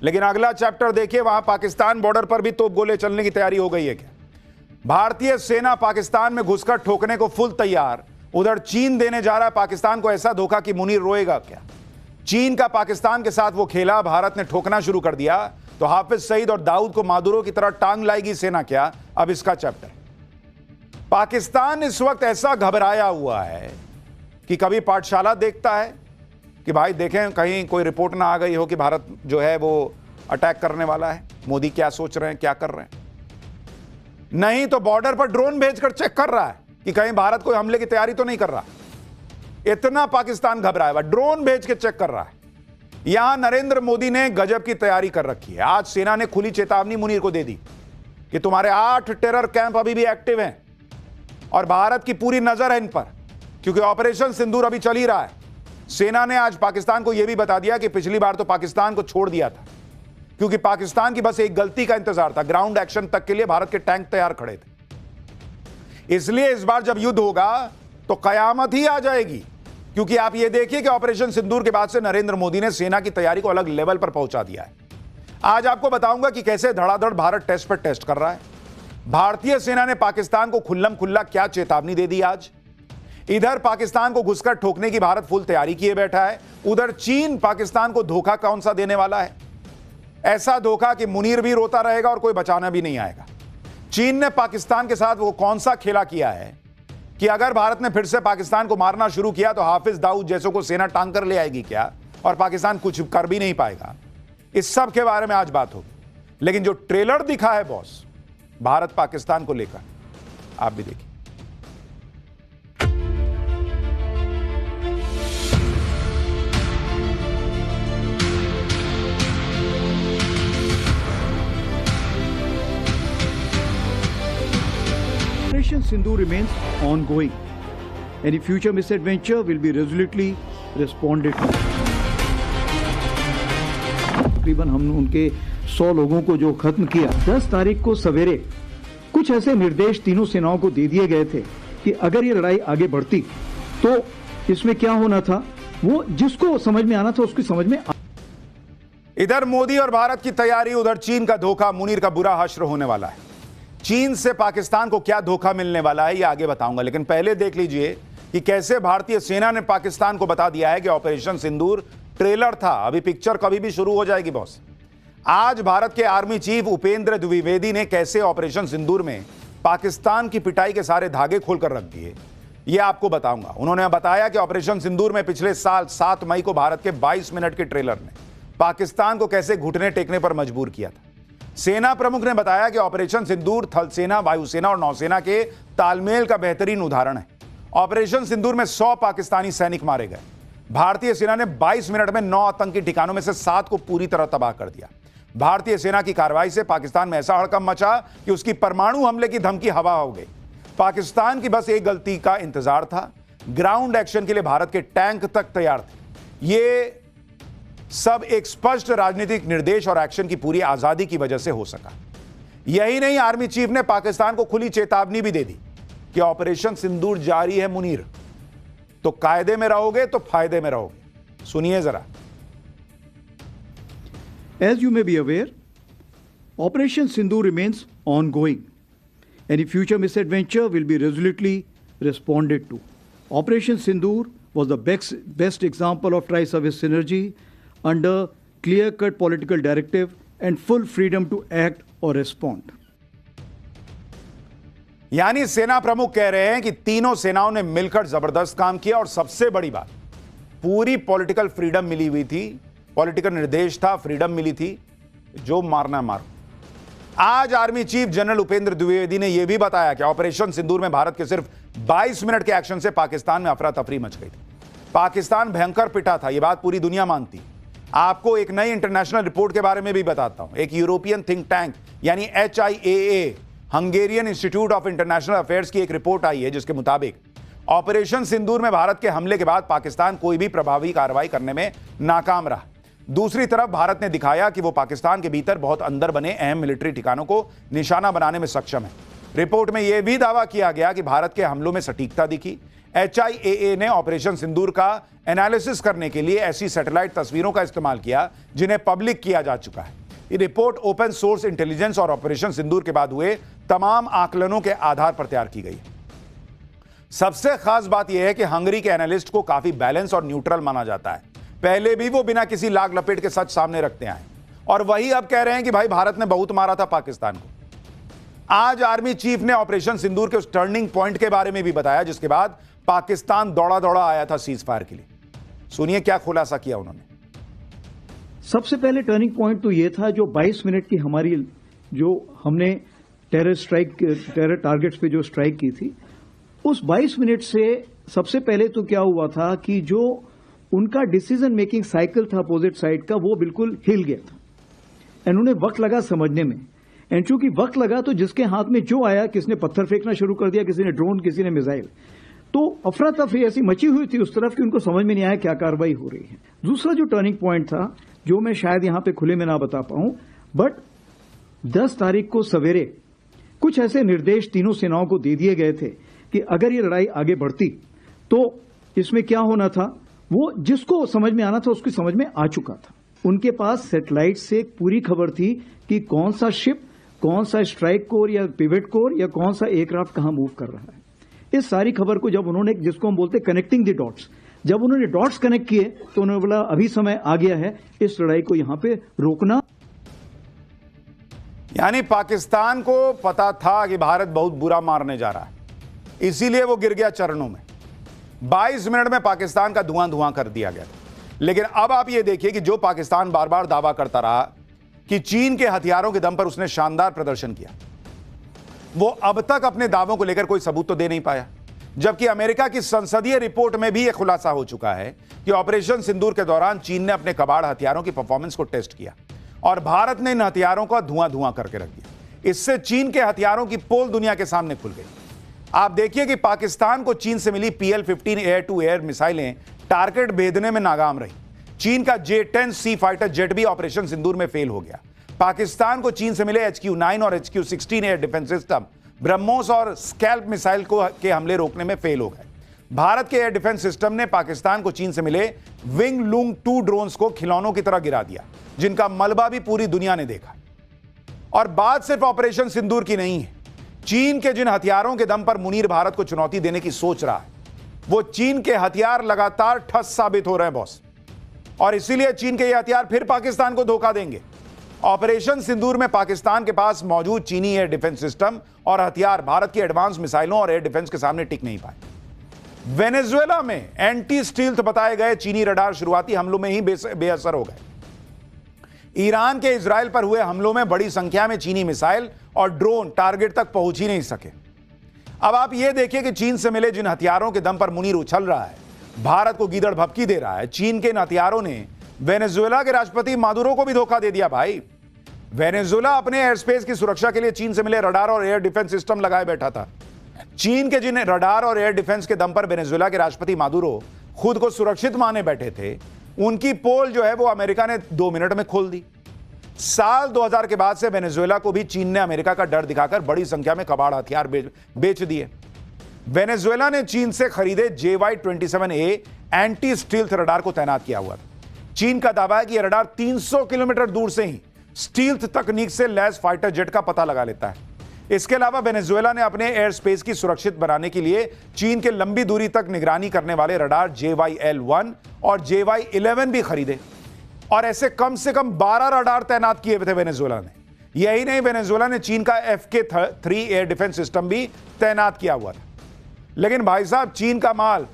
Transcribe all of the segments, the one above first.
लेकिन अगला चैप्टर देखिए, वहां पाकिस्तान बॉर्डर पर भी तोप गोले चलने की तैयारी हो गई है क्या? भारतीय सेना पाकिस्तान में घुसकर ठोकने को फुल तैयार। उधर चीन देने जा रहा है पाकिस्तान को ऐसा धोखा कि मुनीर रोएगा क्या? चीन का पाकिस्तान के साथ वो खेला, भारत ने ठोकना शुरू कर दिया तो हाफिज सईद और दाऊद को मादुरो की तरह टांग लाएगी सेना क्या? अब इसका चैप्टर। पाकिस्तान इस वक्त ऐसा घबराया हुआ है कि कभी पाठशाला देखता है कि भाई देखें कहीं कोई रिपोर्ट ना आ गई हो कि भारत जो है वो अटैक करने वाला है, मोदी क्या सोच रहे हैं, क्या कर रहे हैं। नहीं तो बॉर्डर पर ड्रोन भेजकर चेक कर रहा है कि कहीं भारत कोई हमले की तैयारी तो नहीं कर रहा। इतना पाकिस्तान घबराया हुआ, ड्रोन भेज के चेक कर रहा है। यहां नरेंद्र मोदी ने गजब की तैयारी कर रखी है। आज सेना ने खुली चेतावनी मुनीर को दे दी कि तुम्हारे 8 टेरर कैंप अभी भी एक्टिव हैं और भारत की पूरी नजर है इन पर, क्योंकि ऑपरेशन सिंदूर अभी चल ही रहा है। सेना ने आज पाकिस्तान को यह भी बता दिया कि पिछली बार तो पाकिस्तान को छोड़ दिया था, क्योंकि पाकिस्तान की बस एक गलती का इंतजार था। ग्राउंड एक्शन तक के लिए भारत के टैंक तैयार खड़े थे। इसलिए इस बार जब युद्ध होगा तो कयामत ही आ जाएगी, क्योंकि आप ये देखिए कि ऑपरेशन सिंदूर के बाद से नरेंद्र मोदी ने सेना की तैयारी को अलग लेवल पर पहुंचा दिया है। आज आपको बताऊंगा कि कैसे धड़ाधड़ भारत टेस्ट पर टेस्ट कर रहा है। भारतीय सेना ने पाकिस्तान को खुल्लम खुल्ला क्या चेतावनी दे दी आज। इधर पाकिस्तान को घुसकर ठोकने की भारत फुल तैयारी किए बैठा है। उधर चीन पाकिस्तान को धोखा कौन सा देने वाला है? ऐसा धोखा कि मुनीर भी रोता रहेगा और कोई बचाना भी नहीं आएगा। चीन ने पाकिस्तान के साथ वो कौन सा खेला किया है कि अगर भारत ने फिर से पाकिस्तान को मारना शुरू किया तो हाफिज दाऊद जैसों को सेना टांग कर ले आएगी क्या, और पाकिस्तान कुछ कर भी नहीं पाएगा। इस सब के बारे में आज बात होगी। लेकिन जो ट्रेलर दिखा है बॉस भारत पाकिस्तान को लेकर, आप भी देखिए। Operation Sindoor remains ongoing. Any future misadventure will be resolutely responded to. तकरीबन हमने उनके 100 लोगों को जो खत्म किया, 10 तारीख को सवेरे कुछ ऐसे निर्देश तीनों सेनाओं को दे दिए गए थे कि अगर ये लड़ाई आगे बढ़ती तो इसमें क्या होना था, वो जिसको समझ में आना था उसकी समझ में इधर मोदी और भारत की तैयारी, उधर चीन का धोखा। मुनीर का बुरा हश्र होने वाला है। चीन से पाकिस्तान को क्या धोखा मिलने वाला है ये आगे बताऊंगा, लेकिन पहले देख लीजिए कि कैसे भारतीय सेना ने पाकिस्तान को बता दिया है कि ऑपरेशन सिंदूर ट्रेलर था, अभी पिक्चर कभी भी शुरू हो जाएगी बॉस। आज भारत के आर्मी चीफ उपेंद्र द्विवेदी ने कैसे ऑपरेशन सिंदूर में पाकिस्तान की पिटाई के सारे धागे खोलकर रख दिए ये आपको बताऊंगा। उन्होंने बताया कि ऑपरेशन सिंदूर में पिछले साल 7 मई को भारत के 22 मिनट के ट्रेलर ने पाकिस्तान को कैसे घुटने टेकने पर मजबूर किया था। सेना प्रमुख ने बताया कि ऑपरेशन सिंदूर थल सेना, वायुसेना और नौसेना के तालमेल का बेहतरीन उदाहरण है। ऑपरेशन सिंदूर में 100 पाकिस्तानी सैनिक मारे गए। भारतीय सेना ने 22 मिनट में 9 आतंकी ठिकानों में से 7 को पूरी तरह तबाह कर दिया। भारतीय सेना की कार्रवाई से पाकिस्तान में ऐसा हड़कंप मचा कि उसकी परमाणु हमले की धमकी हवा हो गई। पाकिस्तान की बस एक गलती का इंतजार था। ग्राउंड एक्शन के लिए भारत के टैंक तक तैयार थे। ये सब एक स्पष्ट राजनीतिक निर्देश और एक्शन की पूरी आजादी की वजह से हो सका। यही नहीं, आर्मी चीफ ने पाकिस्तान को खुली चेतावनी भी दे दी कि ऑपरेशन सिंदूर जारी है मुनीर, तो कायदे में रहोगे तो फायदे में रहोगे। सुनिए जरा। As you may be aware, Operation Sindoor remains ongoing. Any future misadventure will be resolutely responded to. Operation Sindoor was the best example of tri-service synergy under clear-cut political directive and full freedom to act or respond. यानी सेना प्रमुख कह रहे हैं कि तीनों सेनाओं ने मिलकर जबरदस्त काम किया और सबसे बड़ी बात, पूरी पॉलिटिकल फ्रीडम मिली हुई थी, पॉलिटिकल निर्देश था, फ्रीडम मिली थी, जो मारना मारो। आज army chief general Upendra Dwivedi ने यह भी बताया कि ऑपरेशन सिंदूर में भारत के सिर्फ 22 मिनट के एक्शन से पाकिस्तान में अफरा तफरी मच गई थी। पाकिस्तान भयंकर पिटा था, यह बात पूरी दुनिया मानती। आपको एक नई इंटरनेशनल रिपोर्ट के बारे में भी बताता हूं। एक यूरोपियन थिंक टैंक यानी HIAA, Hungarian institute of international affairs की एक रिपोर्ट आई है, जिसके मुताबिक ऑपरेशन सिंदूर में भारत के हमले के बाद पाकिस्तान कोई भी प्रभावी कार्रवाई करने में नाकाम रहा। दूसरी तरफ भारत ने दिखाया कि वो पाकिस्तान के भीतर बहुत अंदर बने अहम मिलिट्री ठिकानों को निशाना बनाने में सक्षम है। रिपोर्ट में यह भी दावा किया गया कि भारत के हमलों में सटीकता दिखी, HIAA ने ऑपरेशन सिंदूर का एनालिसिस करने के लिए ऐसी सैटेलाइट तस्वीरों का इस्तेमाल किया जिन्हें पब्लिक किया जा चुका है। ये रिपोर्ट ओपन सोर्स इंटेलिजेंस और ऑपरेशन सिंदूर के बाद हुए तमाम आकलनों के आधार पर तैयार की गई है। सबसे खास बात यह है कि हंगरी के एनालिस्ट को काफी बैलेंस और न्यूट्रल माना जाता है। पहले भी वो बिना किसी लाग लपेट के सच सामने रखते आए और वही अब कह रहे हैं कि भाई भारत ने बहुत मारा था पाकिस्तान को। आज आर्मी चीफ ने ऑपरेशन सिंदूर के उस टर्निंग पॉइंट के बारे में भी बताया जिसके बाद पाकिस्तान दौड़ा दौड़ा आया था सीज फायर के लिए। सुनिए क्या खुलासा किया उन्होंने। सबसे पहले टर्निंग पॉइंट तो ये था जो 22 मिनट की हमारी जो हमने टेरर टारगेट्स पे जो स्ट्राइक की थी, उस 22 मिनट से सबसे पहले तो क्या हुआ था कि जो उनका डिसीजन मेकिंग साइकिल था अपोजिट साइड का, वो बिल्कुल हिल गया था एंड उन्हें वक्त लगा समझने में। एंड चूंकि वक्त लगा तो जिसके हाथ में जो आया, किसने पत्थर फेंकना शुरू कर दिया, किसी ने ड्रोन, किसी ने मिसाइल, तो अफरा तफरी ऐसी मची हुई थी उस तरफ कि उनको समझ में नहीं आया क्या कार्रवाई हो रही है। दूसरा जो टर्निंग पॉइंट था, जो मैं शायद यहां पे खुले में ना बता पाऊं, बट 10 तारीख को सवेरे कुछ ऐसे निर्देश तीनों सेनाओं को दे दिए गए थे कि अगर ये लड़ाई आगे बढ़ती तो इसमें क्या होना था, वो जिसको समझ में आना था उसकी समझ में आ चुका था। उनके पास सैटेलाइट से एक पूरी खबर थी कि कौन सा शिप, कौन सा स्ट्राइक कोर या पिवट कोर या कौन सा एयरक्राफ्ट कहां मूव कर रहा है। इस सारी खबर को जब उन्होंने, जिसको हम बोलते कनेक्टिंग द डॉट्स, जब उन्होंने डॉट्स कनेक्ट किए तो उन्होंने बोला अभी समय आ गया है इस लड़ाई को यहां पे रोकना। यानी पाकिस्तान को पता था कि भारत बहुत बुरा मारने जा रहा है, इसीलिए वो गिर गया चरणों में। 22 मिनट में पाकिस्तान का धुआं धुआं कर दिया गया था। लेकिन अब आप ये देखिए कि जो पाकिस्तान बार बार दावा करता रहा कि चीन के हथियारों के दम पर उसने शानदार प्रदर्शन किया, वो अब तक अपने दावों को लेकर कोई सबूत तो दे नहीं पाया। जबकि अमेरिका की संसदीय रिपोर्ट में भी यह खुलासा हो चुका है कि ऑपरेशन सिंदूर के दौरान चीन ने अपने कबाड़ हथियारों की परफॉर्मेंस को टेस्ट किया और भारत ने इन हथियारों का धुआं धुआं करके रख दिया। इससे चीन के हथियारों की पोल दुनिया के सामने खुल गई। आप देखिए कि पाकिस्तान को चीन से मिली PL-15 एयर टू एयर मिसाइलें टारगेट भेदने में नाकाम रही। चीन का J-10 सी फाइटर जेट भी ऑपरेशन सिंदूर में फेल हो गया। पाकिस्तान को चीन से मिले HQ-9 और HQ-16 air defence system BrahMos और स्कैल्प मिसाइल के हमले रोकने में फेल हो गए। भारत के एयर डिफेंस सिस्टम ने पाकिस्तान को चीन से मिले विंग लूंग 2 ड्रोन्स को खिलौनों की तरह गिरा दिया, जिनका मलबा भी पूरी दुनिया ने देखा। और बात सिर्फ ऑपरेशन सिंदूर की नहीं है। चीन के जिन हथियारों के दम पर मुनीर भारत को चुनौती देने की सोच रहा है, वो चीन के हथियार लगातार ठस साबित हो रहे हैं बॉस, और इसीलिए चीन के ये हथियार फिर पाकिस्तान को धोखा देंगे। ऑपरेशन सिंदूर में पाकिस्तान के पास मौजूद चीनी एयर डिफेंस सिस्टम और हथियार भारत की एडवांस मिसाइलों और एयर डिफेंस के सामने टिक नहीं पाए। वेनेजुएला में एंटी स्टील्थ बताए गए चीनी रडार शुरुआती हमलों में ही बेअसर हो गए। ईरान के इजराइल पर हुए हमलों में बड़ी संख्या में चीनी मिसाइल और ड्रोन टारगेट तक पहुंच ही नहीं सके। अब आप यह देखिए कि चीन से मिले जिन हथियारों के दम पर मुनीर उछल रहा है, भारत को गीदड़ भपकी दे रहा है, चीन के इन हथियारों ने वेनेजुएला के राष्ट्रपति मादुरो को भी धोखा दे दिया। भाई, वेनेजुएला अपने एयर स्पेस की सुरक्षा के लिए चीन से मिले रडार और एयर डिफेंस सिस्टम लगाए बैठा था। चीन के जिन रडार और एयर डिफेंस के दम पर वेनेजुएला के राष्ट्रपति मादुरो खुद को सुरक्षित माने बैठे थे, उनकी पोल जो है वो अमेरिका ने 2 मिनट में खोल दी। साल 2000 के बाद से वेनेजुएला को भी चीन ने अमेरिका का डर दिखाकर बड़ी संख्या में कबाड़ हथियार बेच दिए। वेनेजुएला ने चीन से खरीदे JY-27A एंटी स्टील्थ रडार को तैनात किया हुआ था। चीन का दावा है कि यह रडार 300 किलोमीटर दूर से ही स्टील्थ तकनीक से लैस फाइटर जेट का पता लगा लेता है। इसके अलावा वेनेजुएला ने अपने एयर स्पेस की सुरक्षित बनाने के लिए चीन के लंबी दूरी तक निगरानी करने वाले रडार JYL-1 और JY-11 भी खरीदे, और ऐसे कम से कम 12 रडार तैनात किए थे वेनेजुएला ने। यही नहीं, वेनेजुएला ने चीन का FK-3 एयर डिफेंस सिस्टम भी तैनात किया हुआ था। लेकिन भाई साहब, चीन का माल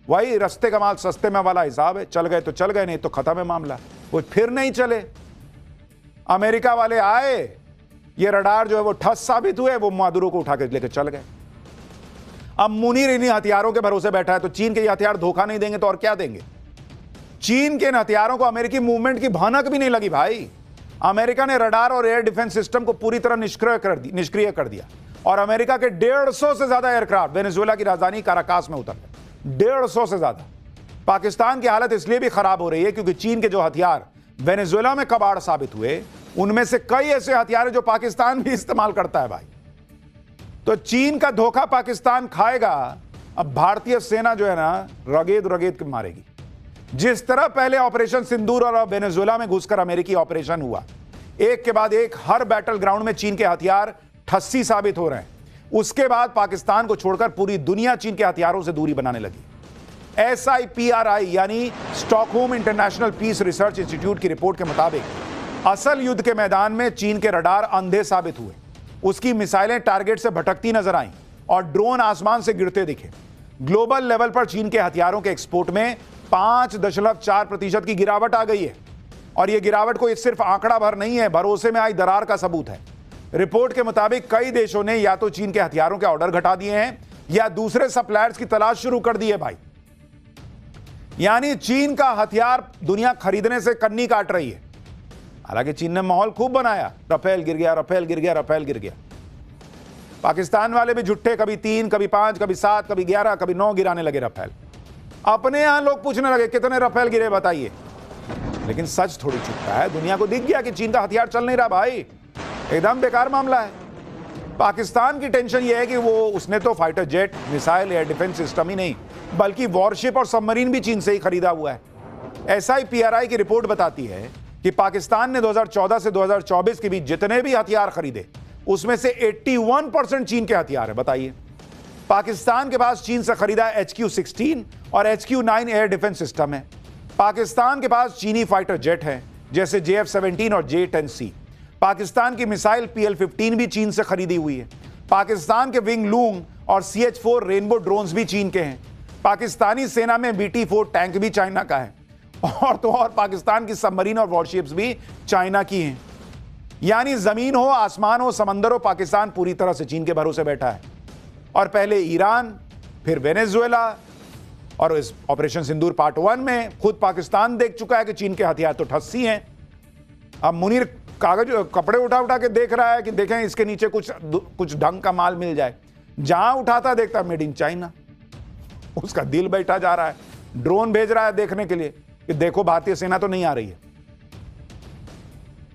वही रस्ते का माल सस्ते में वाला हिसाब है। चल गए तो चल गए, नहीं तो खत्म है मामला। वो फिर नहीं चले। अमेरिका वाले आए, ये रडार जो है वो ठस साबित हुए, वो मादुरो को उठा के लेकर चल गए। अब मुनीर इन्हीं हथियारों के भरोसे बैठा है, तो चीन के ये हथियार धोखा नहीं देंगे तो और क्या देंगे। चीन के इन हथियारों को अमेरिकी मूवमेंट की भनक भी नहीं लगी। भाई, अमेरिका ने रडार और एयर डिफेंस सिस्टम को पूरी तरह निष्क्रिय कर दिया, और अमेरिका के 150 से ज्यादा एयरक्राफ्ट वेनेजुएला की राजधानी काराकास में उतर गए। 150 से ज्यादा। पाकिस्तान की हालत इसलिए भी खराब हो रही है क्योंकि चीन के जो हथियार वेनेजुएला में कबाड़ साबित हुए, उनमें से कई ऐसे हथियार हैं जो पाकिस्तान भी इस्तेमाल करता है। भाई, तो चीन का धोखा पाकिस्तान खाएगा अब भारतीय सेना जो है ना रगेद रगेद के मारेगी। जिस तरह पहले ऑपरेशन सिंदूर और वेनेजुएला में घुसकर अमेरिकी ऑपरेशन हुआ, एक के बाद एक हर बैटल ग्राउंड में चीन के हथियार ठस्सी साबित हो रहे हैं, उसके बाद पाकिस्तान को छोड़कर पूरी दुनिया चीन के हथियारों से दूरी बनाने लगी। SIPRI यानी Stockholm International Peace Research Institute की रिपोर्ट के मुताबिक असल युद्ध के मैदान में चीन के रडार अंधे साबित हुए। उसकी मिसाइलें टारगेट से भटकती नजर आईं और ड्रोन आसमान से गिरते दिखे। ग्लोबल लेवल पर चीन के हथियारों के एक्सपोर्ट में 5.4% की गिरावट आ गई है और यह गिरावट कोई सिर्फ आंकड़ा भर नहीं है, भरोसे में आई दरार का सबूत है। रिपोर्ट के मुताबिक कई देशों ने या तो चीन के हथियारों के ऑर्डर घटा दिए हैं या दूसरे सप्लायर्स की तलाश शुरू कर दी है भाई। यानी चीन का हथियार दुनिया खरीदने से कन्नी काट रही है। हालांकि चीन ने माहौल खूब बनाया, रफेल गिर गया, रफेल गिर गया, रफेल गिर गया। पाकिस्तान वाले भी झुट्टे, कभी 3, कभी 5, कभी 7, कभी 11, कभी 9 गिराने लगे रफेल। अपने यहां लोग पूछने लगे कितने रफेल गिरे बताइए, लेकिन सच थोड़ी छुपता है। दुनिया को दिख गया कि चीन का हथियार चल नहीं रहा भाई, एकदम बेकार मामला है। पाकिस्तान की टेंशन यह है कि उसने तो fighter jet, missile, air defence system ही नहीं बल्कि वॉरशिप और सबमरीन भी चीन से ही खरीदा हुआ है। SIPRI की रिपोर्ट बताती है कि पाकिस्तान ने 2014 से 2024 के बीच जितने भी हथियार खरीदे उसमें से 81% चीन के हथियार है। बताइए, पाकिस्तान के पास चीन से खरीदा HQ-16 और HQ-9 एयर डिफेंस सिस्टम है। पाकिस्तान के पास चीनी फाइटर जेट है जैसे JF-17 और J-10C। पाकिस्तान की मिसाइल PL-15 भी चीन से खरीदी हुई है। पाकिस्तान के विंग लूंग और CH-4 रेनबो ड्रोन्स भी चीन के हैं। पाकिस्तानी सेना में BT-4 टैंक भी चाइना का है और तो और पाकिस्तान की सबमरीन और वॉरशिप्स भी चाइना की हैं। यानी जमीन हो, आसमान हो, समंदर हो, पाकिस्तान पूरी तरह से चीन के भरोसे बैठा है। और पहले ईरान, फिर वेनेजुएला और इस ऑपरेशन सिंदूर पार्ट 1 में खुद पाकिस्तान देख चुका है कि चीन के हथियार तो ठस्सी हैं। अब मुनीर कागज कपड़े उठा उठा के देख रहा है कि देखें इसके नीचे कुछ ढंग का माल मिल जाए। जहां उठाता देखता मेड इन चाइना। उसका दिल बैठा जा रहा है, ड्रोन भेज रहा है देखने के लिए कि देखो भारतीय सेना तो नहीं आ रही है।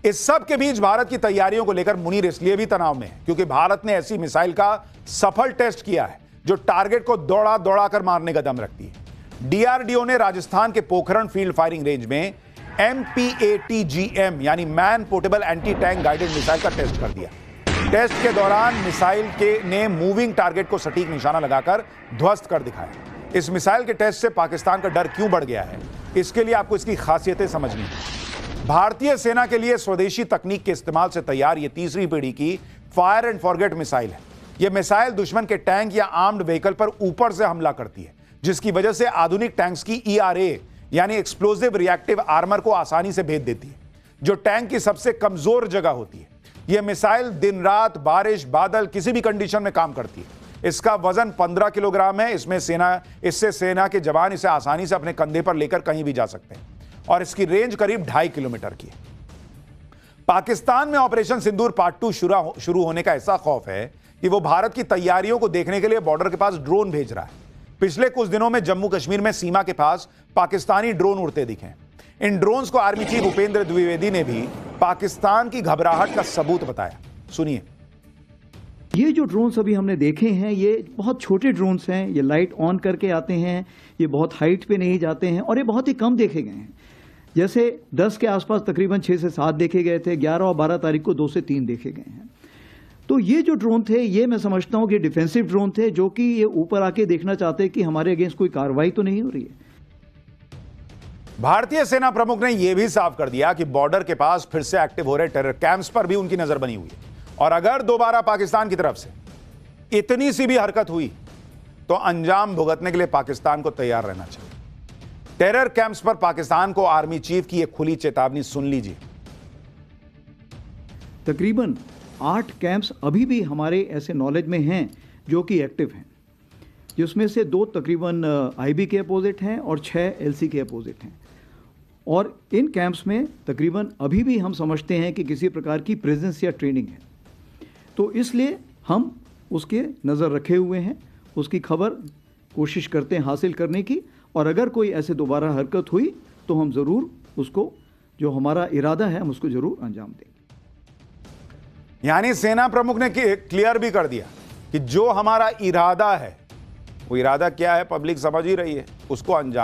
इस सब के बीच भारत की तैयारियों को लेकर मुनीर इसलिए भी तनाव में है क्योंकि भारत ने ऐसी मिसाइल का सफल टेस्ट किया है जो टारगेट को दौड़ा दौड़ा कर मारने का दम रखती है। DRDO ने राजस्थान के पोखरण फील्ड फायरिंग रेंज में MPATGM यानी man portable anti tank guided missile का टेस्ट कर दिया। टेस्ट के दौरान मिसाइल ने मूविंग टारगेट को सटीक निशाना लगाकर ध्वस्त कर दिखाया। इस मिसाइल के टेस्ट से पाकिस्तान का डर क्यों बढ़ गया है, इसके लिए आपको इसकी खासियतें समझनी है। भारतीय सेना के लिए स्वदेशी तकनीक के इस्तेमाल से तैयार यह तीसरी पीढ़ी की फायर एंड फॉरगेट मिसाइल है। यह मिसाइल दुश्मन के टैंक या आर्म्ड व्हीकल पर ऊपर से हमला करती है, जिसकी वजह से आधुनिक टैंक्स की ERA यानी एक्सप्लोसिव रिएक्टिव आर्मर को आसानी से भेद देती है, जो टैंक की सबसे कमजोर जगह होती है। यह मिसाइल दिन रात, बारिश, बादल, किसी भी कंडीशन में काम करती है। इसका वजन 15 किलोग्राम है। इससे सेना के जवान इसे आसानी से अपने कंधे पर लेकर कहीं भी जा सकते हैं और इसकी रेंज करीब 2.5 किलोमीटर की है। पाकिस्तान में ऑपरेशन सिंदूर पार्ट 2 शुरू होने का ऐसा खौफ है कि वो भारत की तैयारियों को देखने के लिए बॉर्डर के पास ड्रोन भेज रहा है। पिछले कुछ दिनों में जम्मू कश्मीर में सीमा के पास पाकिस्तानी ड्रोन उड़ते दिखे। इन ड्रोन्स को आर्मी चीफ भूपेंद्र द्विवेदी ने भी पाकिस्तान की घबराहट का सबूत बताया। सुनिए। ये जो ड्रोन्स अभी हमने देखे हैं ये बहुत छोटे ड्रोन्स हैं। ये लाइट ऑन करके आते हैं, ये बहुत हाइट पे नहीं जाते हैं और ये बहुत ही कम देखे गए हैं। जैसे 10 के आसपास तकरीबन 6 से 7 देखे गए थे, 11 और 12 तारीख को 2 से 3 देखे गए हैं। तो ये जो ड्रोन थे ये मैं समझता हूं कि डिफेंसिव ड्रोन थे, जो कि ये ऊपर आके देखना चाहते कि हमारे अगेंस्ट कोई कार्रवाई तो नहीं हो रही है। भारतीय सेना प्रमुख ने यह भी साफ कर दिया कि बॉर्डर के पास फिर से एक्टिव हो रहे टेरर कैंप्स पर भी उनकी नजर बनी हुई है और अगर दोबारा पाकिस्तान की तरफ से इतनी सी भी हरकत हुई तो अंजाम भुगतने के लिए पाकिस्तान को तैयार रहना चाहिए। टेरर कैंप्स पर पाकिस्तान को आर्मी चीफ की एक खुली चेतावनी सुन लीजिए। तकरीबन 8 कैंप्स अभी भी हमारे ऐसे नॉलेज में हैं जो कि एक्टिव हैं, जिसमें से 2 तकरीबन IB के अपोजिट हैं और 6 LC के अपोजिट हैं। और इन कैंप्स में तकरीबन अभी भी हम समझते हैं कि किसी प्रकार की प्रेजेंस या ट्रेनिंग है, तो इसलिए हम उसके नज़र रखे हुए हैं, उसकी खबर कोशिश करते हैं हासिल करने की, और अगर कोई ऐसे दोबारा हरकत हुई तो हम ज़रूर उसको, जो हमारा इरादा है, हम उसको ज़रूर अंजाम देंगे। यानी सेना प्रमुख ने क्लियर भी कर दिया कि जो हमारा इरादा है वो इरादा क्या है पब्लिक समझ ही रही है, उसको अंजाम